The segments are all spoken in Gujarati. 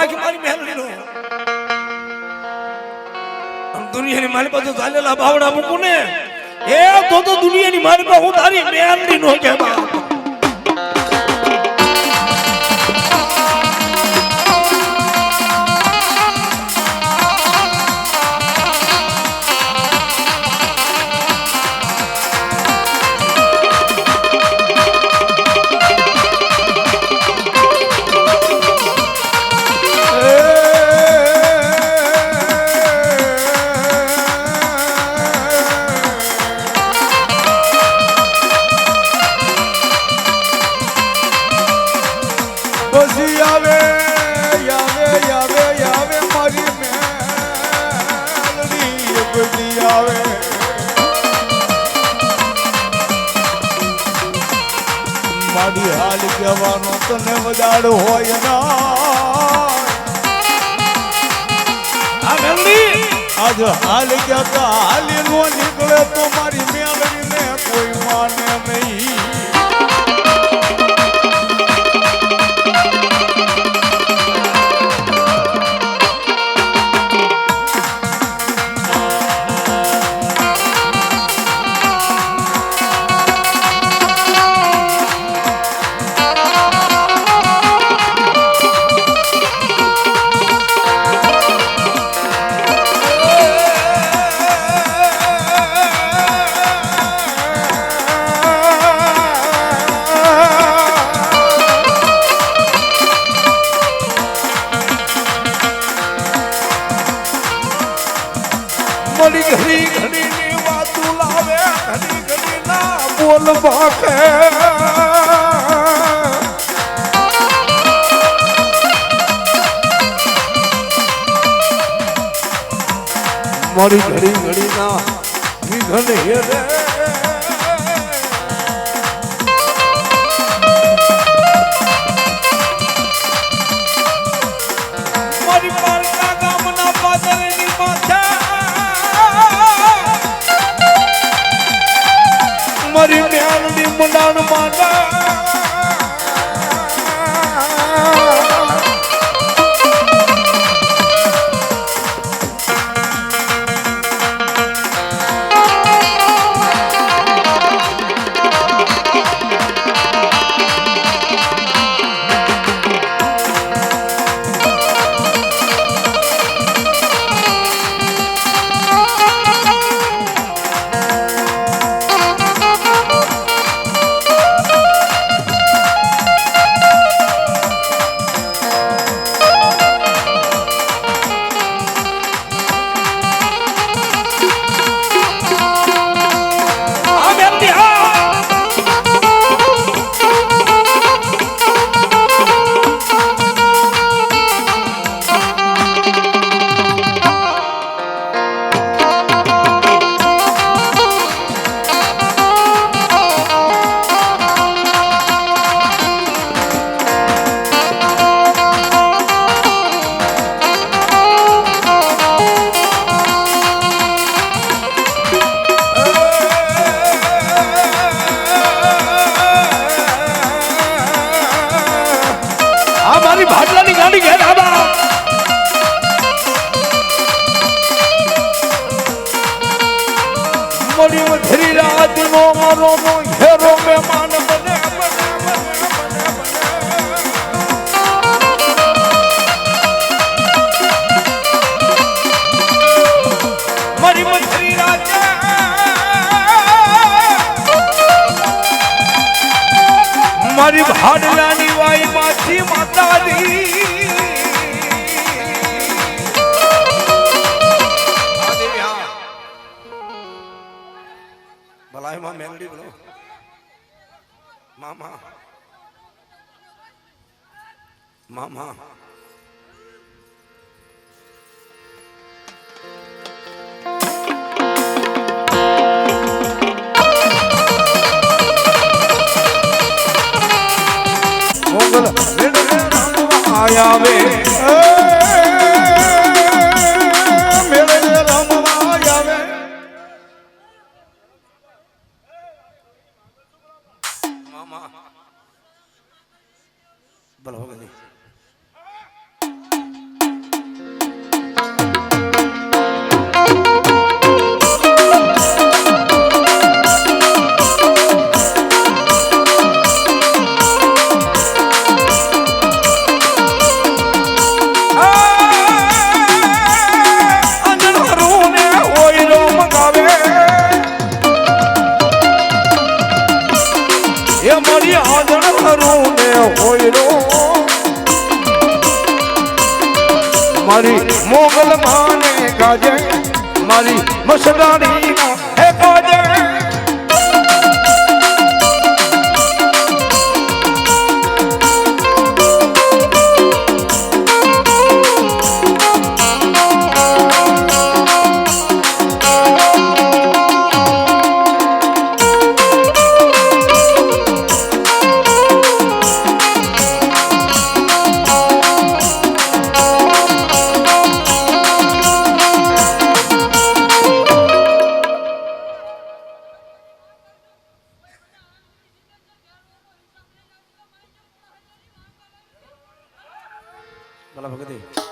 રાખી મારી મહેલડીનો દુનિયાની મારી પાસે ચાલેલા બાવડા મૂકું ને એ તો દુનિયાની મારી પાસે હું તારી મહેલડીનો કે બાપ મારી હાલ કહેવાનો તને વધારો હોય આજ હાલ કહેતા હાલી નો નીકળે તો મારી મેળવીને કોઈ માને નહીં ઘડી ઘડી ની વાતું લાવે ઘડી ઘડી ના બોલ ભાખે મારી ઘડી ઘડી ના વિઘન હેરે મારી પાલના ગામના પાદરની માથે મારી મેલડી મુંડાણ માંડા મારી ભાટલાની ગાડી ઘેર આવા મળી વધરી રાત નો મારો ઘેરો મહેમાન બને મારી વધરી રાત મારી ભાડલાની વાઈ માંથી માતાજી ભલાઈ માં મેલડી બોલો મામા મામા મોગલ આયા વે મેળે રમવા આવે મામા બોલો ગદી હોયરો મારી મોગલ માને ગાજે મારી મસડાડી હે ગાજે ભલા ભગતી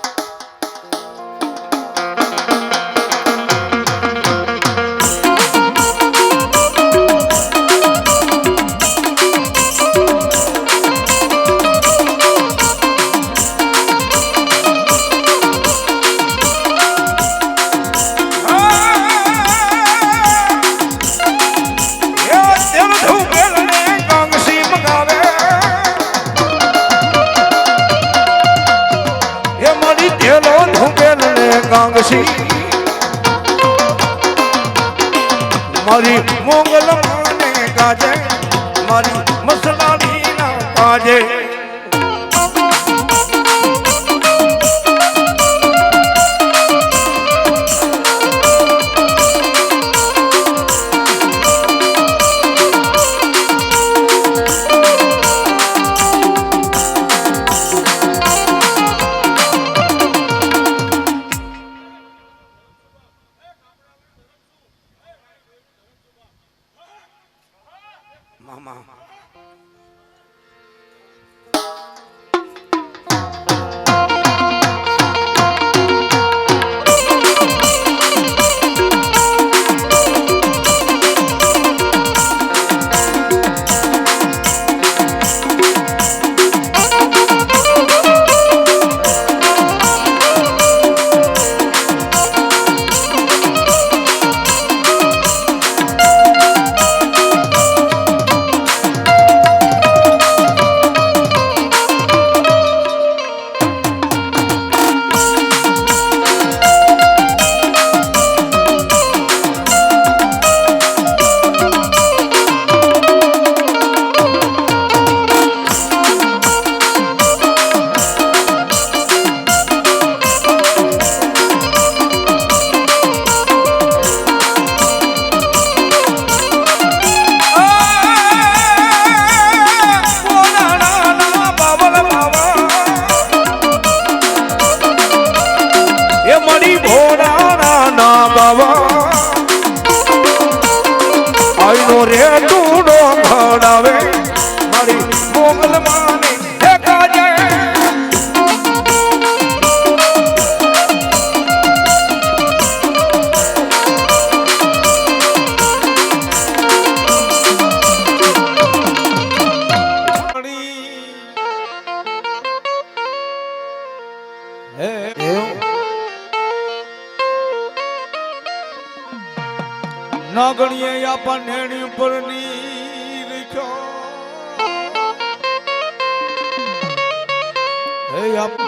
મારી મોગલ માને ગાજે મારી મસલાડી ના કાજે મામા રે ટૂડો ભણાવે મારી મોગલ માને હે ગાજે નાગણીએ આપણને ઉપર ની રીખ્યો હે આપ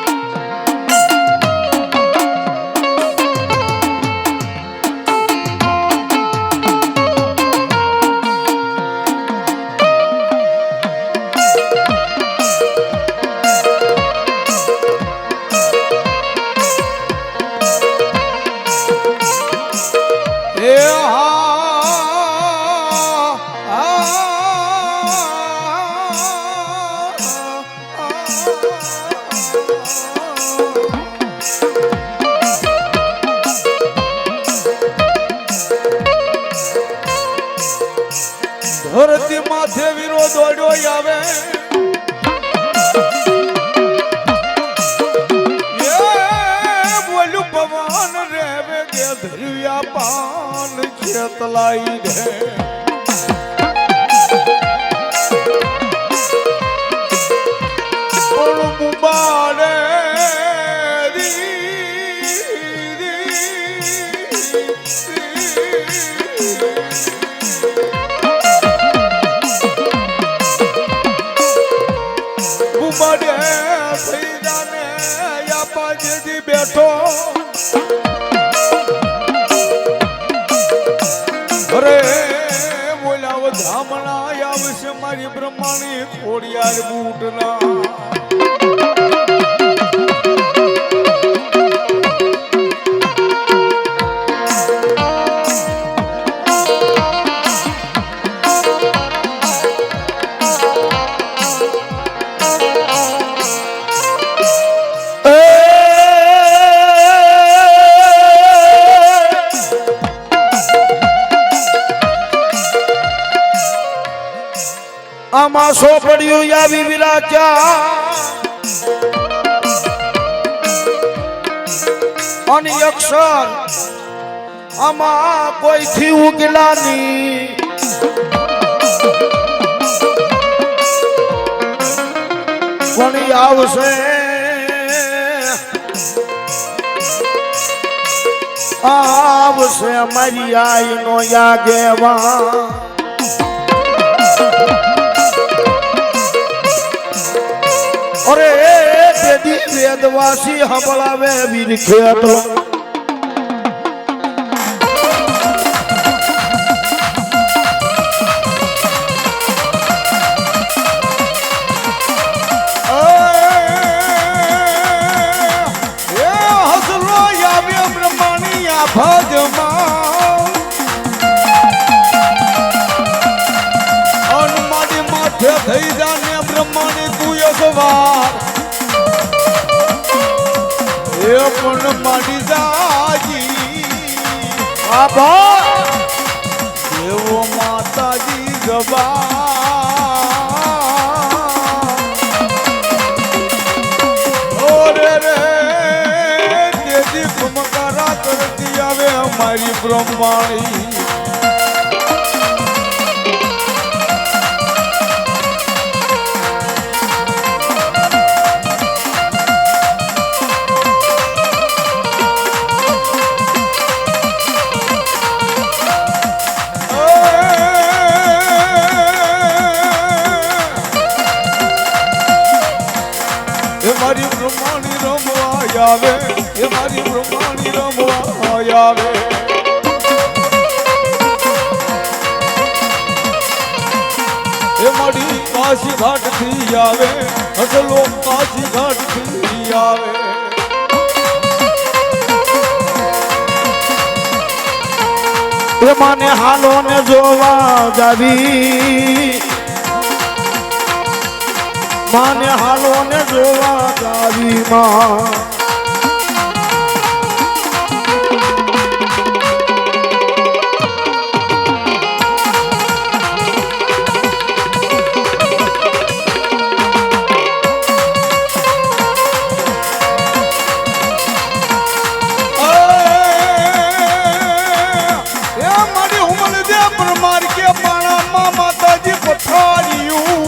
ધરતી માથે વીરો દોડ્યો આવે બોલ્યું પવન રેવે કે ધર્યા પાન ચેતલાઈ રે મુબારે અરે બોલાવો ધામણા આવશે મારી બ્રહ્માણી ખોડિયાર બૂટના આમાં સો પડ્યું આવી વિરાજા અને અક્ષર આમાં કોઈથી ઉગલાની કોણી આવશે આવશે મારી આઈ નો યાગેવા અરે દેદી વેદવાસી હંભળાવે વીર ખેતલો હસલો આવે બ્રહ્માની આ ભજમાં અનમાડી માથે થઈ જાને બ્રહ્માની તું યસવાર એ પણ માડી જાજી આભા દેવો માતાજી જબા ઓરે રે દેદી કુમકારા કરતી આવે અમારી બ્રહ્માણી મારી બ્રહ્માણી રમવા આવે એ મારી બ્રહ્માણી રમવા આવે એ મારી કાશી ઘાટ થી આવે હસલો કાશી ઘાટ થી આવે એ માને હાલો ને જોવા જાવી માને હાલો ને જોવા જાવી માં મારી ઉમર દે પર માર કે પાણામાં માતાજી પથાર્યું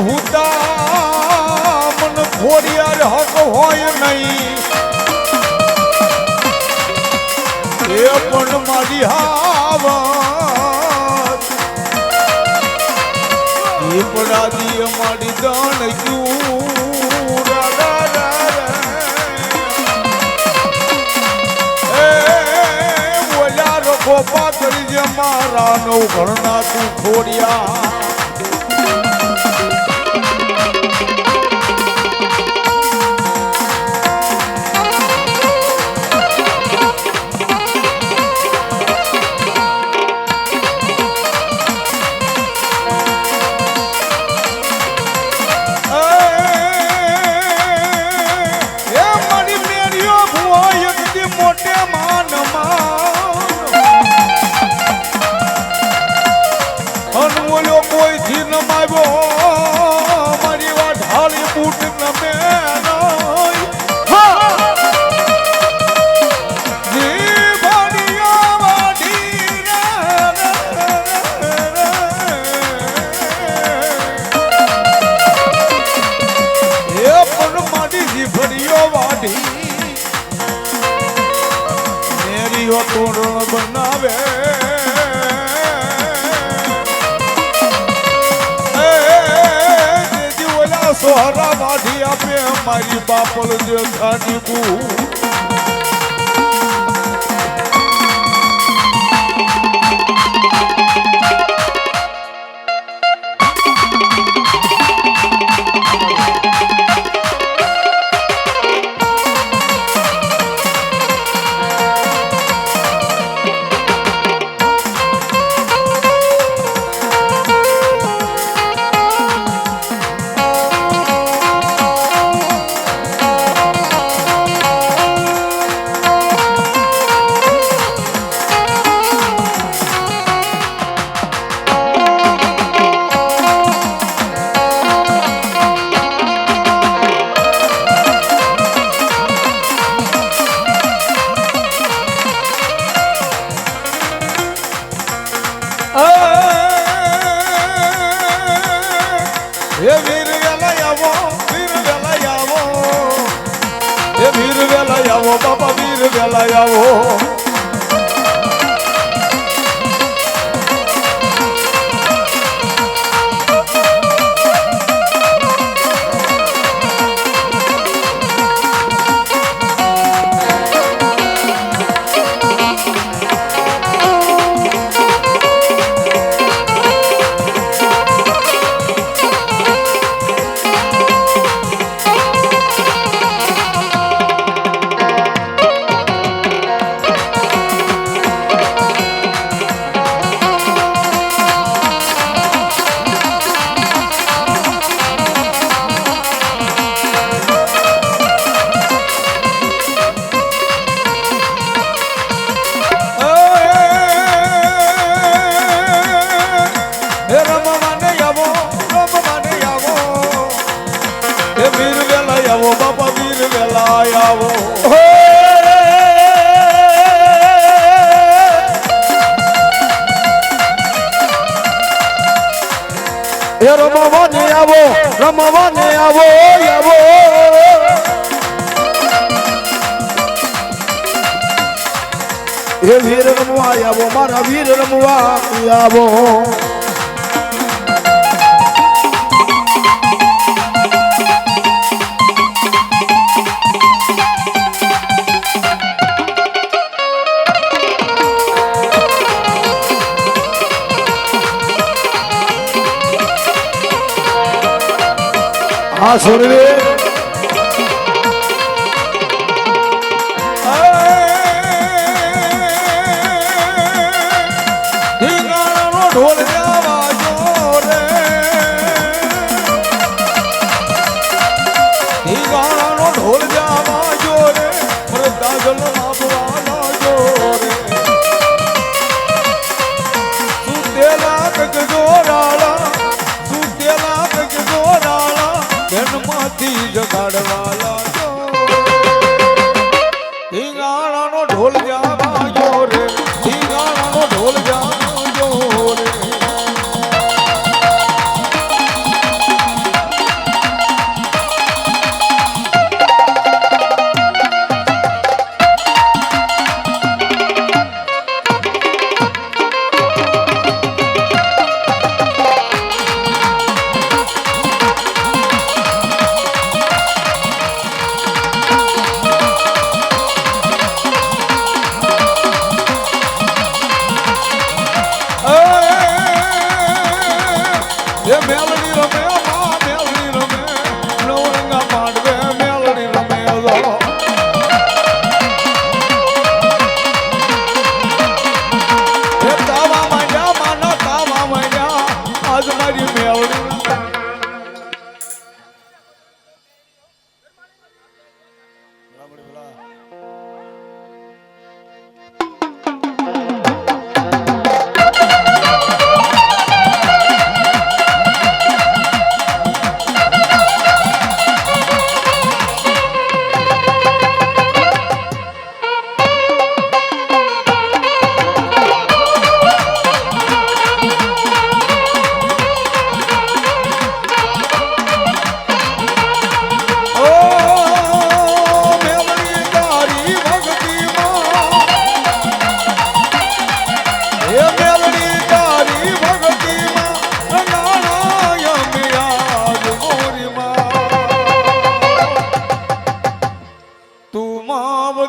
હુતા મન ખોડિયાર હક હોય નહીં એ પણ મારી હાવત એ પડાદી અમારી દાન ક્યું બોલ્યા રખો પાતળી જે મારા નવ ઘરના તું ખોડિયા કોઈથી ન માગ્યો મારી વાત હાલી બૂટ ન જીભડીઓ વાઢી મેરીઓ તોરણ બનાવે સોહરા વાઢી આપે મારી બાપલ જે ખાની બુ વેલા આવો બાપા વીર વેલા આવો બાપા વીર વેલા આવો એ રમવાને આવો રમવાને આવો આવો એ વીર રમવા આવો મારા વીર રમવા આવો હા સુરવીર ઢોલ જાવા જો રે ગાણાનો ઢોલ જાવા જો રે દાજલ આપવાના જો રે સુતેલા તક જોરાળા સુતેલા તક જોરાળા જન્મથી જગાડવાલા જો ગાણાનો ઢોલ જાવા જો રે ગાણાનો ઢોલ જાવા જો રે મેલડી રમે માં મેલડી રમે નવરંગા માંડવે મેલડી રમે એ તાવા માંડ્યા માના તાવા માંડ્યા આજ મારી મેલડી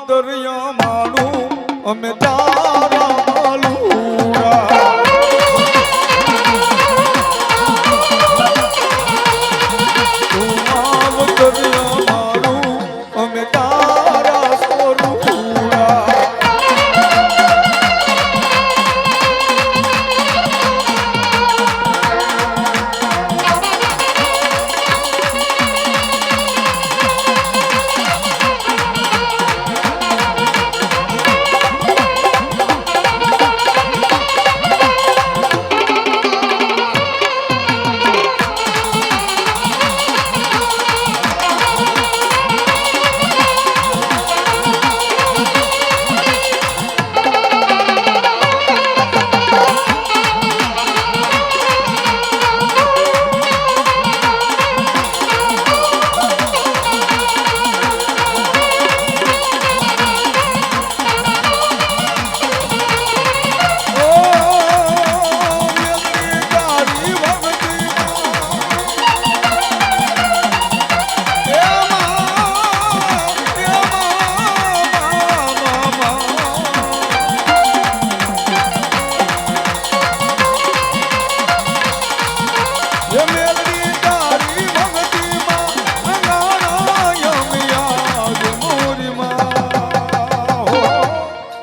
દરિયા માનું અમે તારા માલુરા તું આવ દરિયા માનું અમે તારા સોરુરા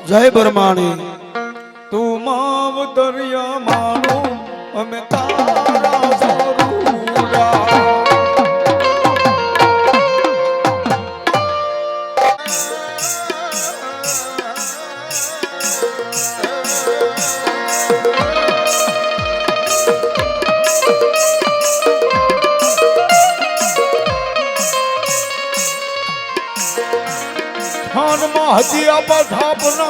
જય બ્રહ્માણી. તું માવ દરિયા મારું અમે તારા સરુડા. ખાનમાં હજી આપા થાપના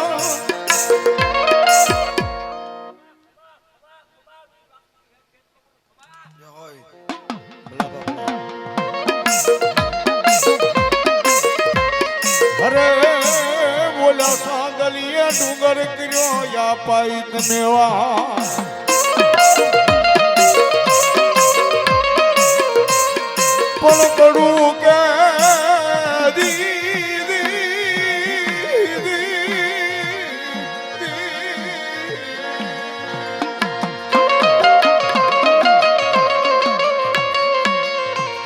અરે બોલા સાંગલીએ ડુંગર કર્યો યા પાઈ મેવા પણ કડું કે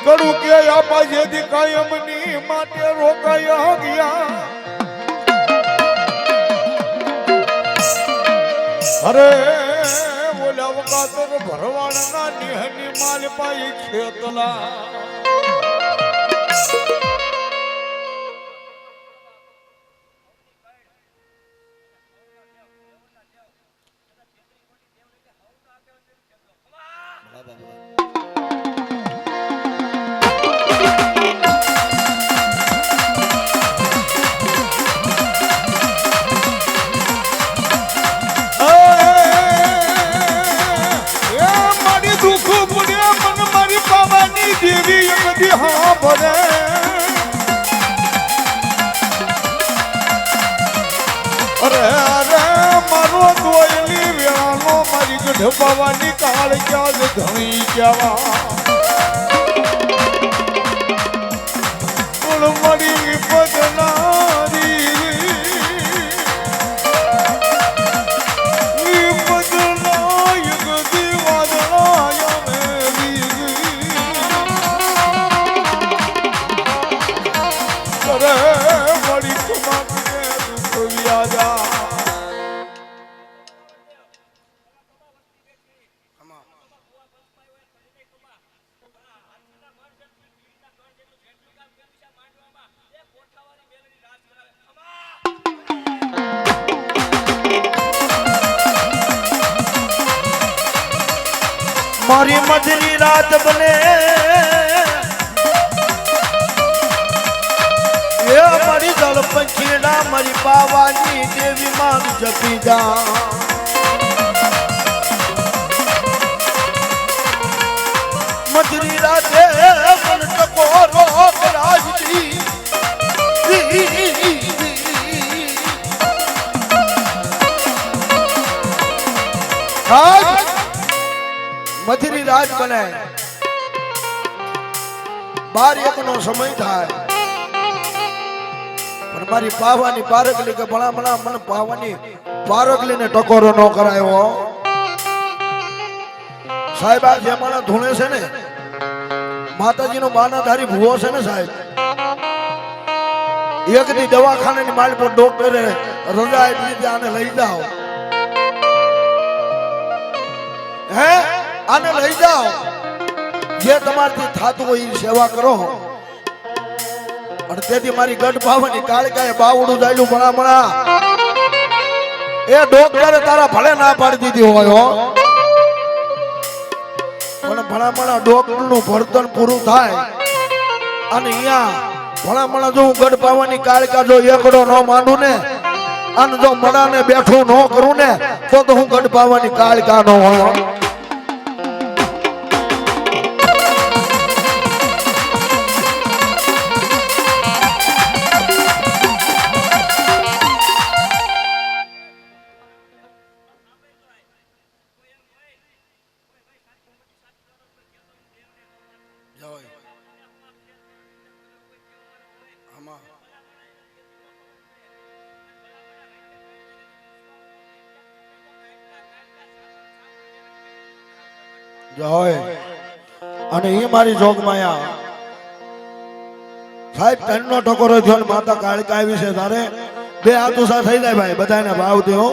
કડું કે આપા જેથી કાયમની માટે રોકાયા ગયા. અરે બોલા વકાતર ભરવાડના નિહની માલ પાઈ ખેતલા. દેવી બધી હા ભરે અરે અરે મારો દોયલી વેળાનો મારી ગઢ પાવાની કાળ ક્યાં ધણી કહેવા પણ મારી બદનારી મારી મધરી રાત બને એ મારી દળ પંખીડા મારી પાવાની દેવી માં જપી જા. મધરી રાતે મન ટકોરો રાજતી મધરી રાત બને 12 નો સમય થાય પણ મારી પાવાની પારગલી કે ભલા ભલા મને પાવાની પારગલી ને ટકોરો ન કરાયો. સાહેબ આ જે માણસ ધૂણે છે ને માતાજી નો બાનાધારી ભૂવો છે ને સાહેબ એક દી દવાખાને ની માલ પર ડોક્ટરે રજા આપી દીધી આને લઈ જાઓ હે આને લઈ જાઓ જે તમારથી થાતું હોય એ સેવા કરો. અને તેથી મારી ગઢ ભાવની કાળકાએ બાવડું જાયલું ભણામણા એ ડોક્ટરે તારા ભલે ના પાડી દીધી હોય હો પણ ભણામણા ડોક્ટર નું ભરતન પૂરું થાય અને અહીંયા ભણામણા જો હું ગઢ ભાવની કાળકા જો એકડો ન માંડું ને અને જો મડાને બેઠું ન કરું ને તો હું ગઢ ભાવની કાળકા ન હોય. અને એ મારી જોગમાયા સાહેબ તનનો ટકોરો થયો ને માતા કાળકા આવી છે તારે બે હાથુસા થઈ જાય ભાઈ, બધાને ભાવ દેવો.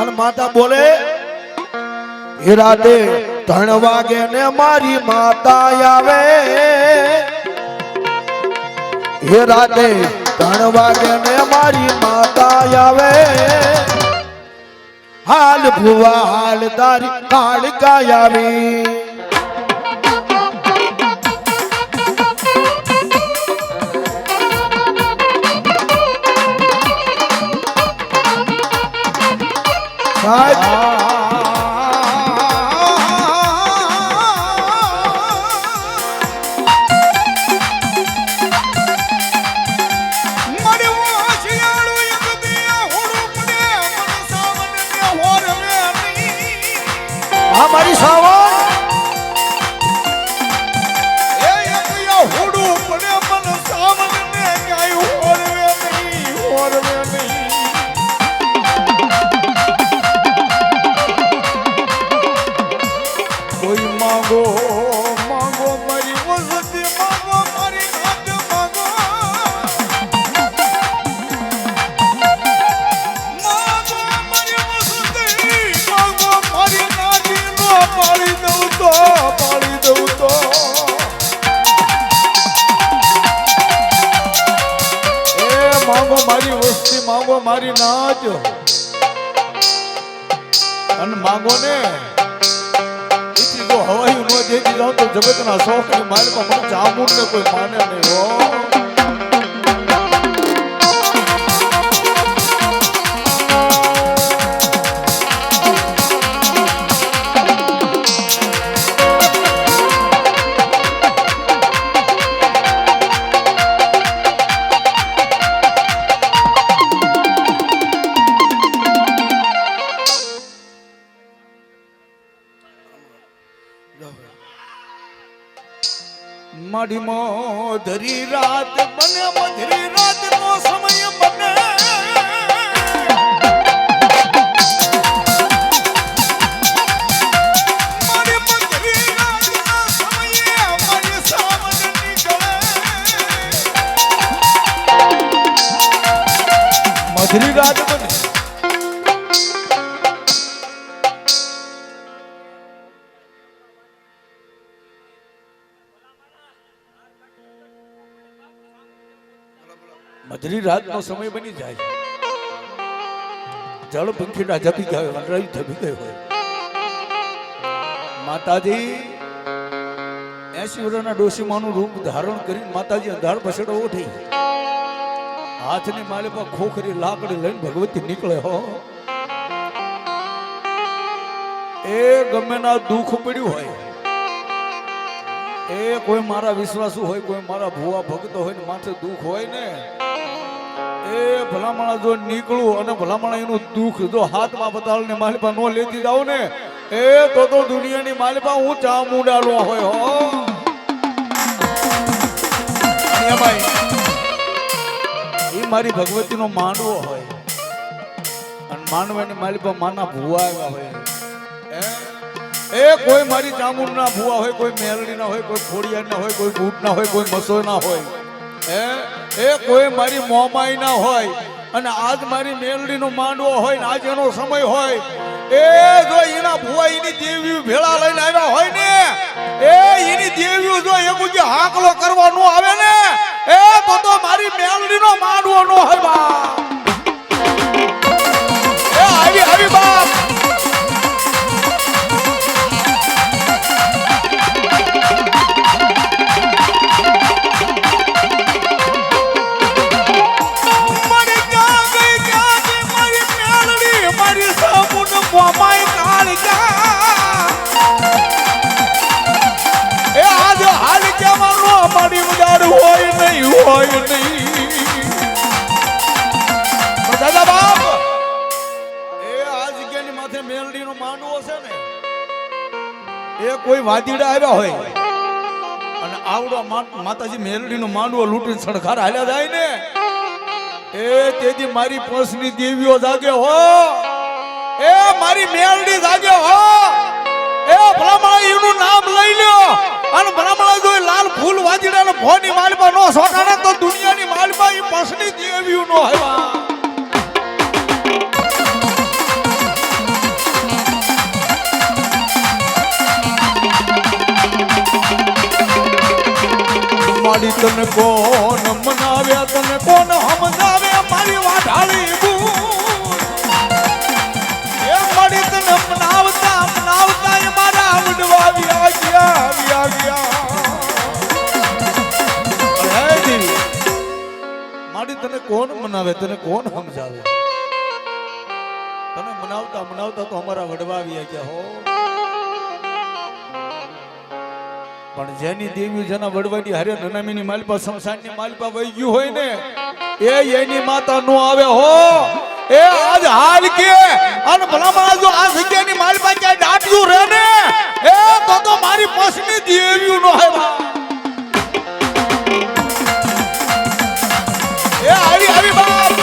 અને માતા બોલે એ રાતે 3 વાગે ને મારી માતા આવે, એ રાતે 3 વાગે ને મારી માતા આવે, હાલ ભુવા હાલ તારી કાળકા આવી. સાહેબ મારી સાવન એ એકયા હોડું પડે મન સાવન ને કાઈ હોરવે નહીં. કોઈ માંગો માંગો મારી વસતી, માંગો મારી નાત, માંગો મારી વસતી, માંગો મારી નાતી. પાડી દઉં તો એ માંગો મારી વસ્તી, માંગો મારી નાચ, અને માંગો ને એટલી જો હવાયું ન દેતી જાઉં તો જગતના શોખની માલિકા મને ચામુંડ ને કોઈ માને નહીં હો. મારી મધરી રાત બને, મધરી રાત નો સમય બને, મારી મધરી રાત ના સમયે મારી સાવન નીકળે, મધરી રાત બને. મધરી રાત નો સમય બની જાય, જળ પંખીડા જપી ગયા હોય, વનરાઈ જપી ગયો હોય. માતાજી 80 વર્ષના ડોશીમાનું રૂપ ધારણ કરીને માતાજી અંધાર પછડો ઉઠી, હાથની માલિપા ખોખરી લાકડી લઈને ભગવતી નીકળે હો. એ ગમે ના દુઃખ પડ્યું હોય, એ કોઈ મારા વિશ્વાસુ હોય, કોઈ મારા ભુવા ભક્તો હોય ને માથે દુઃખ હોય ને, એ ભલામણા જો નીકળું અને ભલામણા એનું દુઃખ જો હાથમાં બતાળ ને માલિપા નો લેતી જાવ ને, એ તો દુનિયાની માલિપા હું ચામુંડાલો હોય હો. એ મારી ભગવતી નો માંડવો હોય, અને માંડવાની માલિપા માના ભુવા આવ્યા હોય. એ કોઈ મારી ચામુંડ ના ભુવા હોય, કોઈ મેલડી ના હોય, કોઈ ખોડિયાર ના હોય, કોઈ બૂટ ના હોય, કોઈ મસો ના હોય, એ કોઈ મારી મોમાઈ ના હોય. અને આજ મારી મેલડી નો માંડવો હોય ને આજ એનો સમય હોય, એ જો એના ભુવા એની દેવીઓ ભેળા લઈને આવ્યા હોય ને, એ એની દેવીઓ જો એક જે હાકલો કરવા નો આવે ને, એ તો મારી મેલડી નો માંડવો નો હોય બા. એ આવી બાપ હોય નહીં. દાદા બાપ એ આ જગ્યાની માથે મેલડી નો માંડવો છે ને, એ કોઈ વાદીડા આવ્યા હોય અને આવડો માતાજી મેલડી નો માંડવો લૂંટીને સડખાર હાલ્યા જાય ને, એ તેથી મારી પંચની દેવીઓ જાગે હો, એ મારી મેલડી જાગે હો. એ ભલામણા એનું નામ લઈ લ્યો અને ભલામણા જો લાલ ફૂલ વાજીડા ને ભોની માલપા નો સોટાને તો દુનિયાની માલપા એ પંચની દેવીઓ નો આવ્યા. મારી તને કોણ મનાવે તને કોણ સમજાવે મારી વાઢાળી એ મારી તને મનાવતા મનાવતા એ મારા વડવા વ્યા ગયા હે દેવી મારી તને કોણ મનાવે તને કોણ સમજાવે તને મનાવતા મનાવતા તો અમારા વડવા આવ્યા ગયા હો પણ જેની દેવી જેના વડવાડી હારે નનામીની માલપા શમશાનની માલપા વહી ગયું હોય ને એ એની માતા નો આવે હો એ આજ હાલ કે અને ભલામણ જો આ જગ્યાની માલપા ક્યાંય દાટ્યું રહે ને એ તો મારી પસની દેવી નો આવે એ આવી બાપ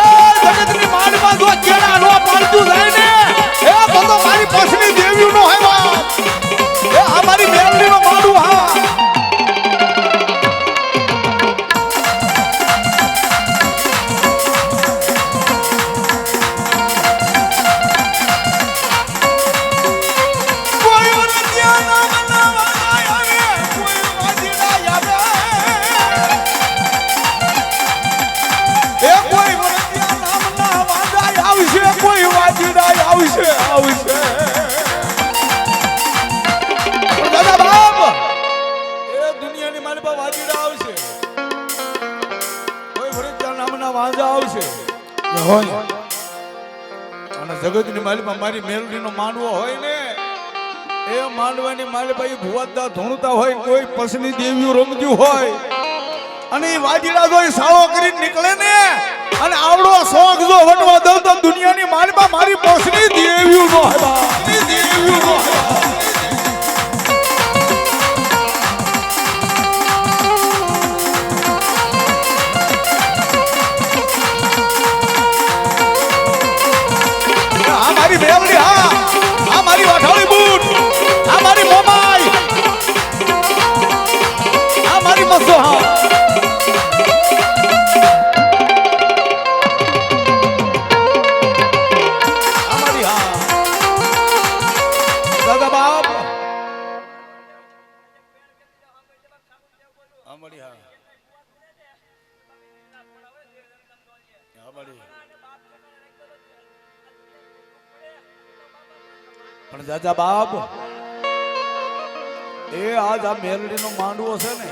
એ જગતની માલપા જો કેડા નો પાડતું જાય ને એ તો મારી પસની દેવી નો આવે એ અમારી મેલડી નો માડું હા જગતની માલિપા મારી મેલડીનો માંડવો હોય ને એ માંડવાની માલિપા એ ભુવાદા ધૂણતા હોય કોઈ પસની દેવીઓ રમતી હોય અને એ વાજીડા જો સાળો કરીને નીકળે ને અને આવડો શોખ જો વટવા દઉં તો દુનિયાની માલિપા મારી પસની દેવીઓ નો મારી મેલડી હા આ મારી વાઠાળી બૂટ આ મારી મોમાઈ આ મારી મસ્સો હા આ મારી હા દાદા બાપ આ મારી હા આ મારી પણ દાદા બાપ એ આજ આ મેલડીનો માંડવો છે ને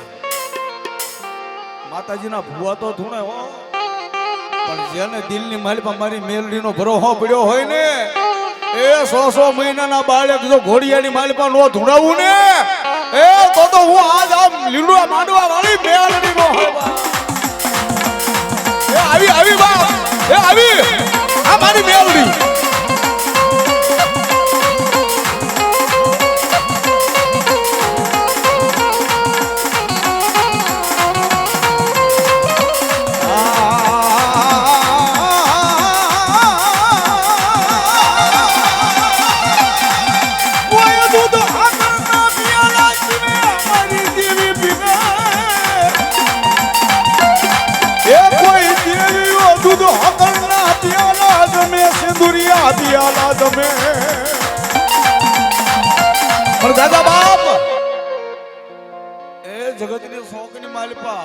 માતાજીના ભુવા તો ધૂણે હો પણ જેને દિલની માલિપા મારી મેલડીનો ભરોહો પડ્યો હોય ને એ 100 મહિનાના બાળક જો ઘોડિયાની માલિપા નો ધૂણાવું ને એ તો હું આજ આ લીલુડા માંડવા વાળી મેલડીનો એ આવી બાપ એ આવી આ મારી મેલડી દાદા બાપ એ જગતની શોકની માલિપા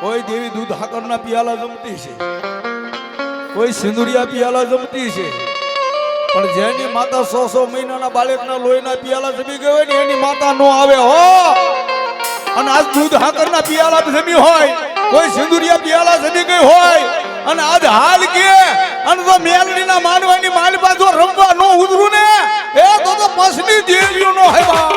કોઈ દેવી દૂધ હાકરના પિયાલા જમતી છે કોઈ સિંદુરિયા પિયાલા જમતી છે પણ જેની માતા 100 મહિનાના બાળકના લોહીના પિયાલા જમી ગઈ હોય ને એની માતા નો આવે હો અને આજ દૂધ હાકરના પિયાલા જમી હોય કોઈ સિંદુરિયા પિયાલા જમી ગઈ હોય અને આજ હાલ કે અને તો મેલડીના માનવાની માલિપા જો રમવા નો ઉતરું ને એ તો પસની દેવીઓ નો હેવા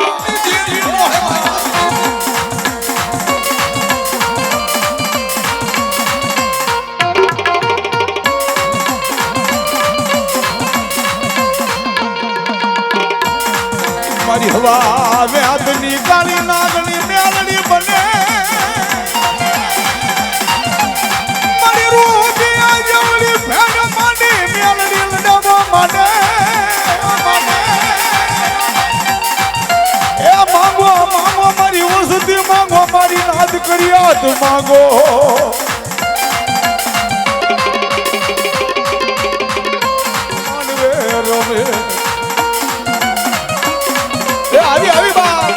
મારી હવા વ્યાદની કાળી નાગની મેલડી બને મારી રૂપી આજવડી ફેર માંડી મેલડી લડવા માંડે એ માંગો મારી વસતી માંગો મારી નાદ કર્યા તું માંગો માનવે રમે આવી બા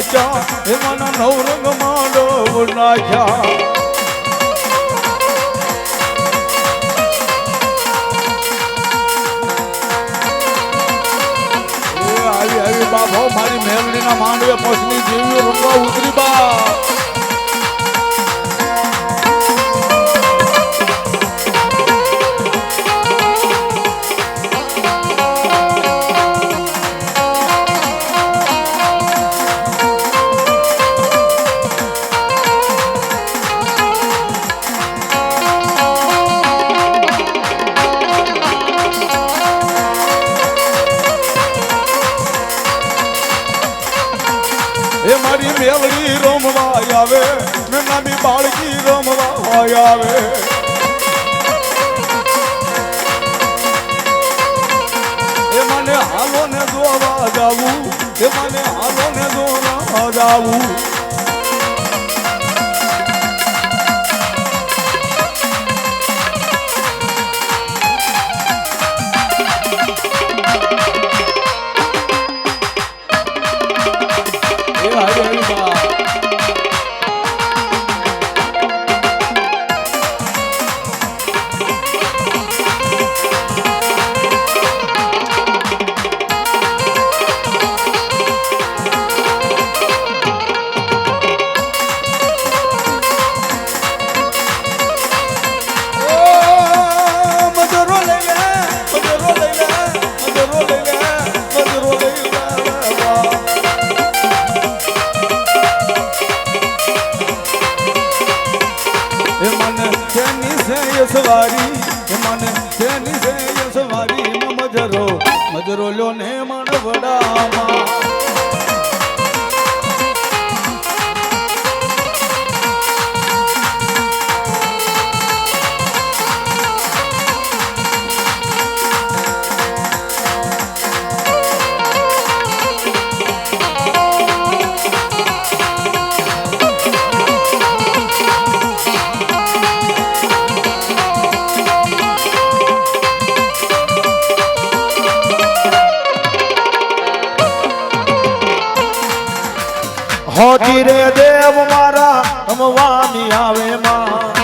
નાખ્યા હે માના નવરંગ માંડવ નાખ્યા આવી બાપો મારી મેલડીના માંડવે પસની જેવી રંગવા ઉતરી બા એ મારી મેલડી રમવા આવે ને નાની બાળકી રમવા આવે એ મને હાલો ને જોવા જાવું એ મને હાલો ને જોવા જાવું સવારી મને તેની છે સવારી મજરો લ્યો ને મણવડામાં હોતી રે દેવ મારા રમવાની આવે માં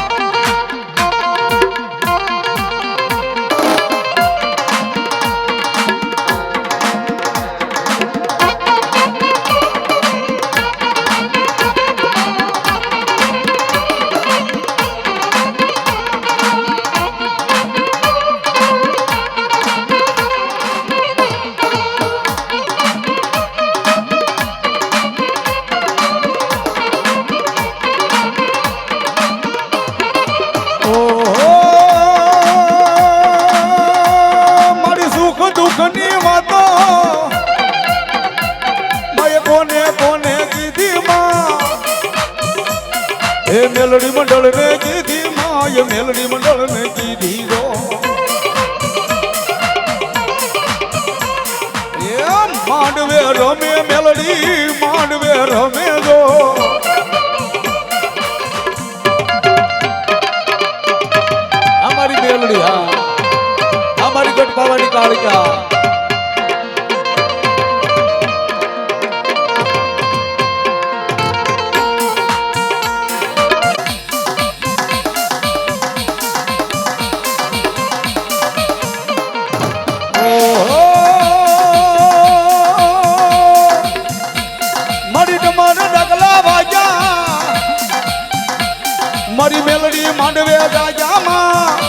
મેલડી મંડળ ને કીધી માય મેલડી મંડળ ને કીધી રો એ માંડવે રમે મેલડી માંડવે રમે જો અમારી મેલડી હા અમારી ગઢપાવાની કાળકા મારી મેલડી માંડવે રાજામાં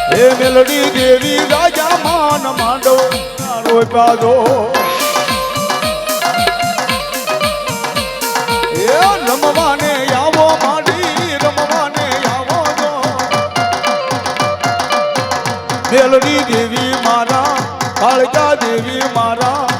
હે મેલડી દેવી રાજામાં ન માંડવ રોપ્યા દો એ રમવાને આવો માંડી રમવાને આવો દો મેલડી દેવી મારા કાળકા દેવી મારા